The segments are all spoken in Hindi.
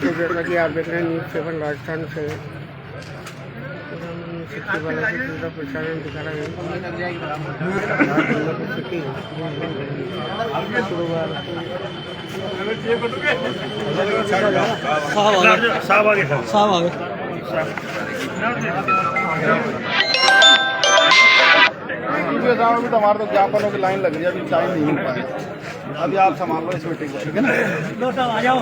तो जैसा कि आप देख रहे हैं न्यूज़ 7 राजस्थान से सिटी वाला से पूरा प्रचारण दिखा रहा है। तो हमारे तो ज्ञापनों की लाइन लग रही है, अभी चाय नहीं मिल पाई। अभी आप संभाल लो इस मीटिंग को, ठीक है ना? आ जाओ।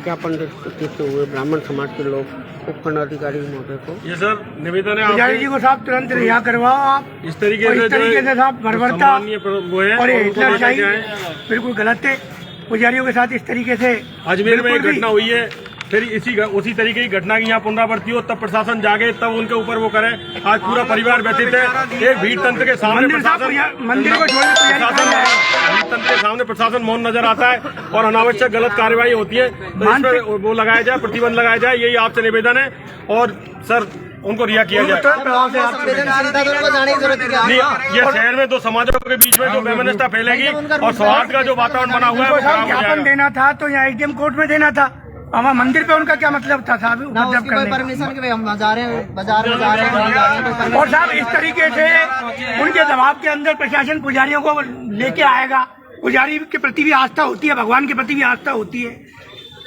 ज्ञापन देते हुए ब्राह्मण समाज के लोग उपखंडाधिकारी महोदय को ये सर निवेदन है पुजारी जी को साहब तुरंत रिहा करवाओ आप। इस तरीके से साहब बर्बरता वो है और हिटलरशाही बिल्कुल गलत है। पुजारियों के साथ इस तरीके से अजमेर में एक घटना हुई है, फिर उसी तरीके की घटना की यहाँ पुनरावृत्ति हो, तब प्रशासन जागे, तब उनके ऊपर वो करे। आज पूरा परिवार व्यतीत है एक भीड़ तंत्र के सामने। मंदिर को भीड़ तंत्र के सामने प्रशासन मौन नजर आता है और अनावश्यक गलत कार्यवाही होती है, तो इस पर वो लगाया जाए, प्रतिबंध लगाया जाए, यही आपसे निवेदन है। और सर उनको रिहा किया जाए। नहीं, ये शहर में दो समाजों के बीच में जो वैमनस्यता फैलेगी और सौहार्द का जो वातावरण बना हुआ है वो खराब हो ज्ञापन देना था तो यहाँ एसडीएम कोर्ट में देना था। हमारा मंदिर पे उनका क्या मतलब था साहब? परमिशन के हम बाजार में जा रहे हैं। और साहब इस तरीके से उनके दबाव के अंदर प्रशासन पुजारियों को लेके आएगा। पुजारी के प्रति भी आस्था होती है, भगवान के प्रति भी आस्था होती है।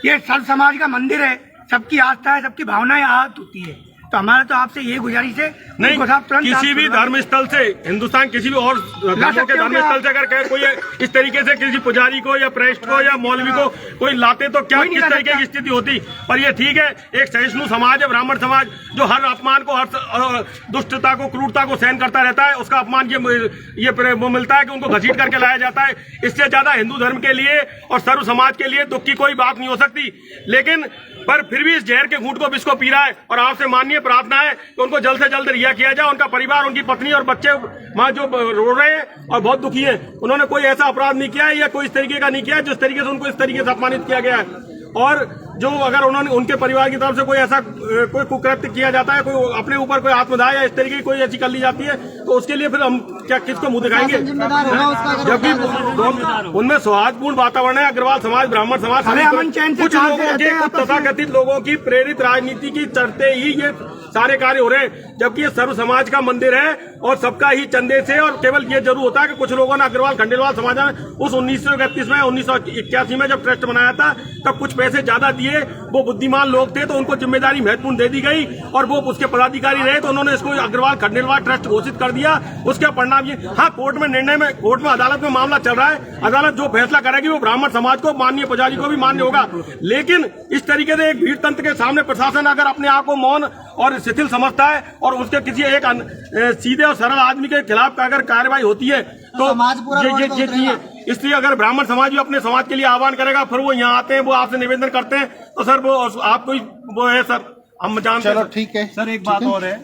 ये सर्व समाज का मंदिर है, सबकी आस्था है, सबकी भावनाएं आहत होती है। तो हमारा तो आपसे ये गुजारिश है नहीं, किसी भी धर्म स्थल से, हिंदुस्तान किसी भी और धर्मों के धर्म स्थल से अगर कोई इस तरीके से किसी पुजारी को या प्रेस्ट को या मौलवी को कोई लाते तो क्या किस तरीके की स्थिति होती। पर ये ठीक है, एक सहिष्णु समाज है ब्राह्मण समाज, जो हर अपमान को, हर दुष्टता को, क्रूरता को सहन करता रहता है। उसका अपमान ये वो मिलता है कि उनको घसीट करके लाया जाता है। इससे ज्यादा हिंदू धर्म के लिए और सर्व समाज के लिए दुख की कोई बात नहीं हो सकती। लेकिन पर फिर भी इस जहर के घूंट को विष को पी रहा है और आपसे माननीय प्रार्थना है कि उनको जल्द से जल्द रिहा किया जाए। उनका परिवार, उनकी पत्नी और बच्चे मां जो रो रहे हैं और बहुत दुखी हैं, उन्होंने कोई ऐसा अपराध नहीं किया है या कोई इस तरीके का नहीं किया है जिस तरीके से उनको इस तरीके से अपमानित किया गया है। और जो अगर उन्होंने उनके परिवार की तरफ से कोई ऐसा कोई कुकृत्य किया जाता है, कोई अपने ऊपर कोई आत्मदाह या इस तरीके की कोई ऐसी कर ली जाती है, तो उसके लिए फिर हम क्या किसको मुंह दिखाएंगे? जबकि उनमें सौहार्दपूर्ण वातावरण है। अग्रवाल समाज, ब्राह्मण समाज, कुछ लोगों के, कुछ तथाकथित लोगों की प्रेरित राजनीति की चलते ही ये सारे कार्य हो रहे हैं। जबकि ये सर्व समाज का मंदिर है और सबका ही चंदे से, और केवल ये जरूर होता है कि कुछ लोगों ने अग्रवाल खंडेलवाल समाज में उस 1931 में 1981 में जब ट्रस्ट बनाया था तब कुछ पैसे ज्यादा दिए। वो बुद्धिमान लोग थे तो उनको जिम्मेदारी महत्वपूर्ण दे दी गई और वो उसके पदाधिकारी रहे तो उन्होंने इसको अग्रवाल खंडेलवाल ट्रस्ट घोषित कर दिया। उसका परिणाम ये, हाँ, कोर्ट में निर्णय में, कोर्ट में अदालत में मामला चल रहा है। अदालत जो फैसला करेगी वो ब्राह्मण समाज को, माननीय पुजारी को भी मान्य होगा। लेकिन इस तरीके से एक भीड़ तंत्र के सामने प्रशासन अगर अपने आप को मौन और शिथिल समझता है और उसके किसी एक सीधे और सरल आदमी के खिलाफ अगर कार्रवाई होती है तो ये चाहिए। इसलिए अगर ब्राह्मण समाज भी अपने समाज के लिए आह्वान करेगा, फिर वो यहाँ आते हैं, वो आपसे निवेदन करते हैं, तो सर वो आपको वो है सर, हम जानते हैं। चलो ठीक है सर। एक बात और है,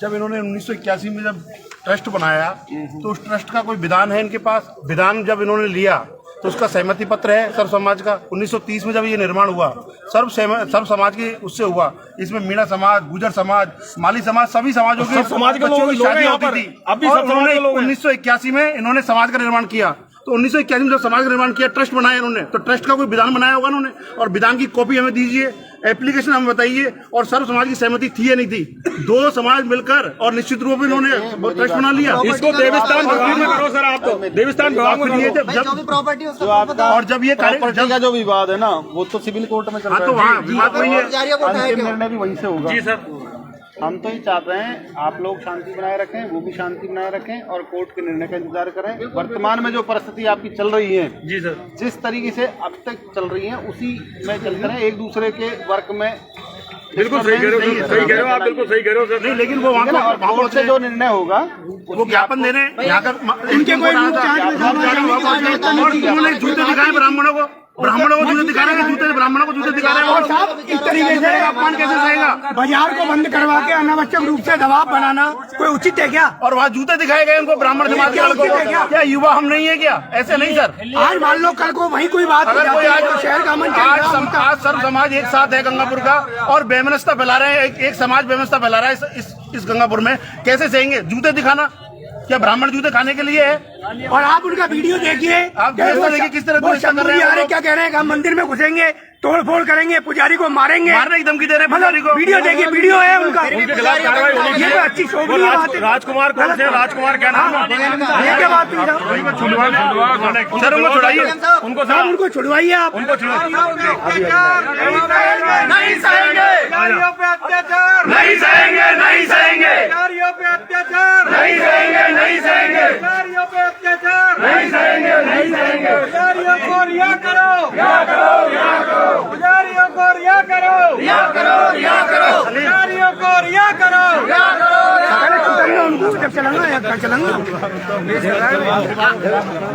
जब इन्होंने 1981 में जब ट्रस्ट बनाया तो उस ट्रस्ट का कोई विधान है इनके पास? विधान जब इन्होंने लिया तो उसका सहमति पत्र है सर्व समाज का। 1930 में जब ये निर्माण हुआ सर्व समाज के उससे हुआ। इसमें मीणा समाज, गुजर समाज, माली समाज, सभी समाजों के समाज के बच्चों की शादी होती थी। अभी 1981 में इन्होंने समाज का निर्माण किया। तो 1981 में जब समाज का निर्माण किया, ट्रस्ट बनाया इन्होंने, तो ट्रस्ट का कोई विधान बनाया होगा इन्होंने, और विधान की कॉपी हमें दीजिए, एप्लीकेशन हमें बताइए। और सर्व समाज की सहमति थी या नहीं थी? दो समाज मिलकर और निश्चित रूप में इन्होंने ट्रस्ट बना लिया। इसको देवस्थान विभाग में करो सर, आप तो देवस्थान विभाग में प्रॉपर्टी और जब ये प्रॉपर्टी का जो विवाद है ना, वो तो सिविल कोर्ट में चल रहा है। तो वहाँ विवाद वही है, निर्णय भी वहीं से होगा। जी सर, हम तो ये चाहते हैं आप लोग शांति बनाए रखें, वो भी शांति बनाए रखें और कोर्ट के निर्णय का इंतजार करें। वर्तमान में जो परिस्थिति आपकी चल रही है, जी सर, जिस तरीके से अब तक चल रही है उसी में चलते रहे, एक दूसरे के वर्क में। बिल्कुल सही कह रहे हो, सही कह रहे हो आप, बिल्कुल सही कह रहे हो सर। नहीं, लेकिन वो वहाँ से जो निर्णय होगा वो ज्ञापन दे रहे हैं। इनके कोई जूते दिखाए ब्राह्मणों को, जूते दिखा रहे हैं, ब्राह्मणों को जूते दिखा रहे हैं। और साहब इस तरीके से अपमान कैसे सहेगा? बाजार को बंद करवा के अनावश्यक रूप से दबाव बनाना कोई उचित है क्या? और वहाँ जूते दिखाए गए उनको, ब्राह्मण समाज के लड़कों को। क्या युवा हम नहीं है क्या? ऐसे नहीं सर। आज मान लो कल को वहीं कोई बात अगर कोई आज शहर का अमन, आज सर्व समाज एक साथ है गंगापुर का और बेमनस्ता फैला रहे हैं, एक समाज बेमनस्ता फैला रहा है इस गंगापुर में, कैसे सहेंगे? जूते दिखाना क्या ब्राह्मण जूते खाने के लिए है? और आप उनका वीडियो देखिए, आप देखिए किस तरह वो शंभू जी आ रहे क्या कह रहे हैं, हम मंदिर में घुसेंगे, तोड़ फोड़ करेंगे, पुजारी को मारेंगे, मारने की धमकी दे रहे हैं पुजारी को। वीडियो देखिए, वीडियो है उनका, उनके खिलाफ कार्रवाई होनी ये चाहिए। तो अच्छी शोभनीय बात है। राजकुमार कौन से? राजकुमार क्या नाम है? ये क्या बात हुई साहब? सर उनको छुड़ाइए, उनको साहब उनको छुड़वाइए आप। उनको नहीं सहेंगे, नहीं सहेंगे, नहीं सहेंगे, नहीं सहेंगे, नहीं सहेंगे, नहीं सहेंगे, नहीं सहेंगे। पुजारियों को रिहा करो, रिहा करो, रिहा करो, पुजारियों को रिहा करो, रिहा करो, रिहा करो, पुजारियों को रिहा करो, रिहा करो। उनको जब चलाना है चलाना।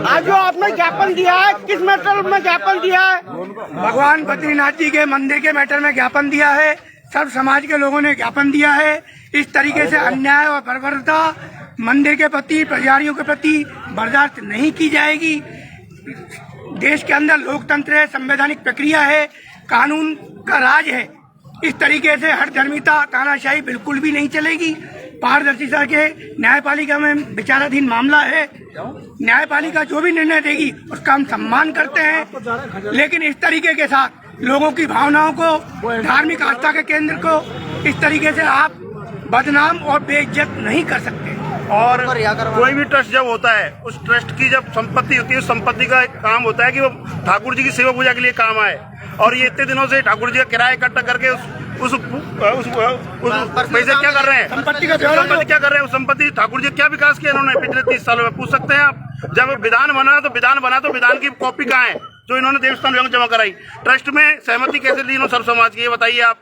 आज जो आपने ज्ञापन दिया है, किस मैटर में ज्ञापन दिया है? भगवान बद्रीनाथ जी के मंदिर के मैटर में ज्ञापन दिया है, सब समाज के लोगों ने ज्ञापन दिया है। इस तरीके से अन्याय और बर्बरता मंदिर के प्रति, पुजारियों के प्रति बर्दाश्त नहीं की जाएगी। देश के अंदर लोकतंत्र है, संवैधानिक प्रक्रिया है, कानून का राज है। इस तरीके से हर धर्मिता, तानाशाही बिल्कुल भी नहीं चलेगी। पारदर्शिता के न्यायपालिका में विचाराधीन मामला है, न्यायपालिका जो भी निर्णय देगी उसका हम सम्मान करते हैं, लेकिन इस तरीके के साथ लोगों की भावनाओं को, धार्मिक आस्था के केंद्र को इस तरीके से आप बदनाम और बेइज्जत नहीं कर सकते। और कोई भी ट्रस्ट जब होता है, उस ट्रस्ट की जब संपत्ति होती है, उस संपत्ति का काम होता है कि वो ठाकुर जी की सेवा पूजा के लिए काम आए। और ये इतने दिनों से ठाकुर जी का किराया इकट्ठा करके उस पैसे क्या कर रहे हैं, संपत्ति क्या कर रहे हैं, उस संपत्ति ठाकुर जी क्या विकास किया इन्होंने पिछले 30 सालों में? पूछ सकते हैं आप। जब विधान बना तो विधान की कॉपी कहाँ है जो इन्होंने देवस्थान विभाग जमा कराई? ट्रस्ट में सहमति कैसे ली इन्होंने सर्व समाज की, ये बताइए आप।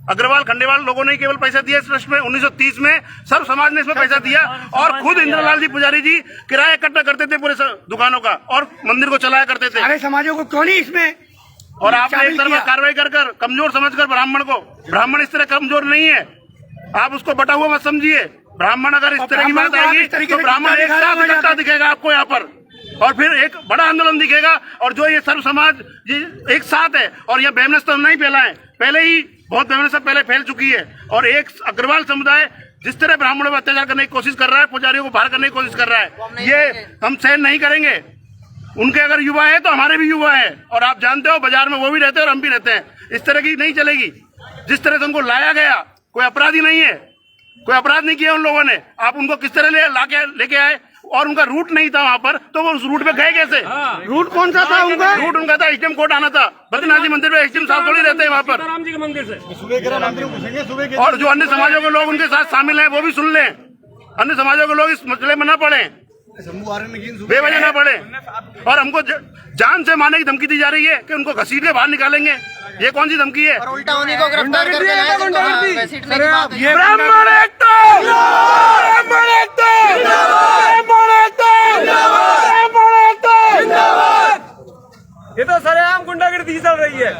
अग्रवाल खंडेवाल लोगों ने केवल पैसा दिया इस ट्रस्ट में। 1930 में सर्व समाज ने इसमें पैसा दिया और खुद इंद्रलाल जी पुजारी जी किराया इकट्ठा करते थे पूरे दुकानों का और मंदिर को चलाया करते थे। सारे समाजों को क्यों नहीं इसमें? और आपने एक तरफ कार्रवाई कर कमजोर समझकर ब्राह्मण इस तरह कमजोर नहीं है, आप उसको बटा हुआ मत समझिए। ब्राह्मण अगर इस तरह की बात आएगी तो ब्राह्मण एक साथ इकट्ठा दिखेगा आपको यहाँ पर, और फिर एक बड़ा आंदोलन दिखेगा। और जो ये सर्व समाज एक साथ है और यह बेमनस तो नहीं फैला है, पहले ही बहुत बेमनस पहले फैल चुकी है। और एक अग्रवाल समुदाय जिस तरह ब्राह्मणों पर अत्याचार करने की कोशिश कर रहा है, पुजारियों को बाहर करने की कोशिश कर रहा है, ये हम सहन नहीं करेंगे। उनके अगर युवा है तो हमारे भी युवा है, और आप जानते हो बाजार में वो भी रहते हैं और हम भी रहते हैं। इस तरह की नहीं चलेगी। जिस तरह से उनको लाया गया, कोई अपराधी नहीं है, कोई अपराध नहीं किया उन लोगों ने। आप उनको किस तरह लेके आए, और उनका रूट नहीं था वहाँ पर, तो वो उस रूट पे गए कैसे? रूट कौन सा था उनका? रूट उनका था एसडीएम कोर्ट आना था। बद्रीनाथ जी मंदिर में एसडीएम साहब थोड़ी रहते हैं वहाँ पर। राम जी के मंदिर से और जो अन्य समाजों के लोग उनके साथ शामिल हैं वो भी सुन लें। अन्य समाजों के लोग इस मसले में न पड़े, बेवजह न पड़े। और हमको जान से मारने की धमकी दी जा रही है कि उनको घसीट के बाहर निकालेंगे। ये कौन सी धमकी है? और उल्टा उन्हीं को गिरफ्तार करके लाए जिनको घसीटने की बात है। ये ब्राह्मण एकता, ब्राह्मण एकता, ब्राह्मण एकता, ब्राह्मण एकता। ये तो सरेआम गुंडागर्दी चल रही है।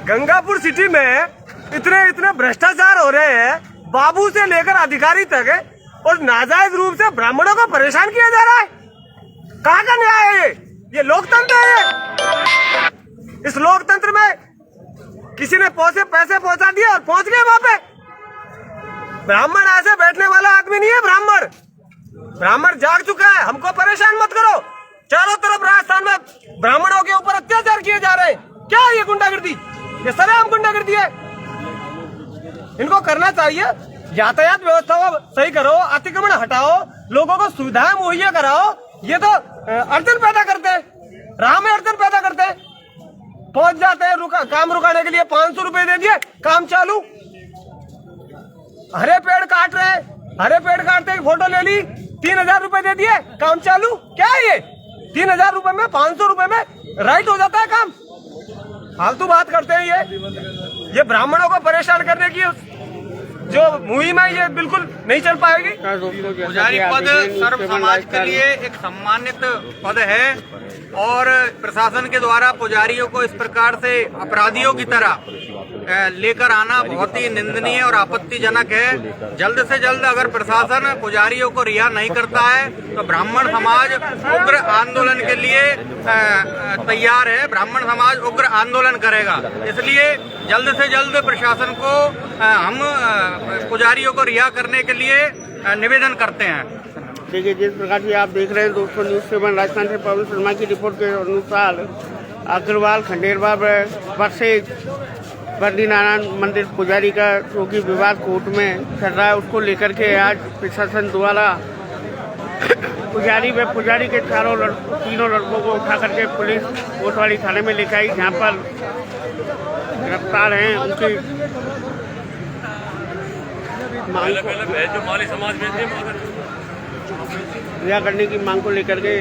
गंगापुर सिटी में इतने भ्रष्टाचार हो रहे हैं, बाबू से लेकर अधिकारी तक है, और नाजायज रूप से ब्राह्मणों को परेशान किया जा रहा है। कहाँ का न्याय है ये लोकतंत्र है। इस लोकतंत्र में किसी ने पैसे पहुंचा दिए और पहुंच गए वहां पे। ब्राह्मण ऐसे बैठने वाला आदमी नहीं है। ब्राह्मण जाग चुका है। हमको परेशान मत करो। चारों तरफ राजस्थान में ब्राह्मणों के ऊपर अत्याचार किए जा रहे हैं। क्या है ये गुंडागर्दी? ये सरेआम गुंडागर्दी है। इनको करना चाहिए, यातायात व्यवस्था को सही करो, अतिक्रमण हटाओ, लोगों को सुविधाएं मुहैया कराओ। ये तो अड़चन पैदा करते हैं, राह में अड़चन पैदा करते हैं। पहुंच जाते हैं, काम रुकाने के लिए 500 रुपए दे दिए, काम चालू। हरे पेड़ काट रहे हैं, हरे पेड़ काटते ही फोटो ले ली, 3000 रुपए दे दिए, काम चालू। क्या है ये? 3000 रुपए में 500 रुपए में राइट हो जाता है काम। फालतू बात करते हैं ये ब्राह्मणों को परेशान करने की जो मुहिम है, ये बिल्कुल नहीं चल पाएगी। पुजारी पद सर्व समाज के लिए एक सम्मानित पद है, और प्रशासन के द्वारा पुजारियों को इस प्रकार से अपराधियों की तरह लेकर आना बहुत ही निंदनीय और आपत्तिजनक है। जल्द से जल्द अगर प्रशासन पुजारियों को रिहा नहीं करता है तो ब्राह्मण समाज उग्र आंदोलन के लिए तैयार है। ब्राह्मण समाज उग्र आंदोलन करेगा। इसलिए जल्द से जल्द प्रशासन को हम पुजारियों को रिहा करने के लिए निवेदन करते हैं। देखिए, जिस प्रकार से आप देख रहे हैं दोस्तों, न्यूज़ 7 राजस्थान से पवन शर्मा की रिपोर्ट के अनुसार अग्रवाल खंडेरवा पर से बद्रीनारायण मंदिर पुजारी का जो कि विवाद कोर्ट में चल रहा है, उसको लेकर के आज प्रशासन द्वारा पुजारी के तीनों लड़कों को उठा करके पुलिस कोतवाली थाने में लेकर आई, जहाँ पर गिरफ्तार हैं। उनकी रिहा करने की मांग को लेकर के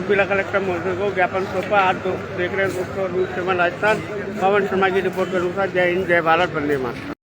जिला कलेक्टर महोदय को ज्ञापन सौंपा। आज देख रहे हैं दोस्तों न्यूज़ 7 राजस्थान, पवन शर्मा की रिपोर्ट के अनुसार। जय हिंद, जय भारत, वंदे मातरम।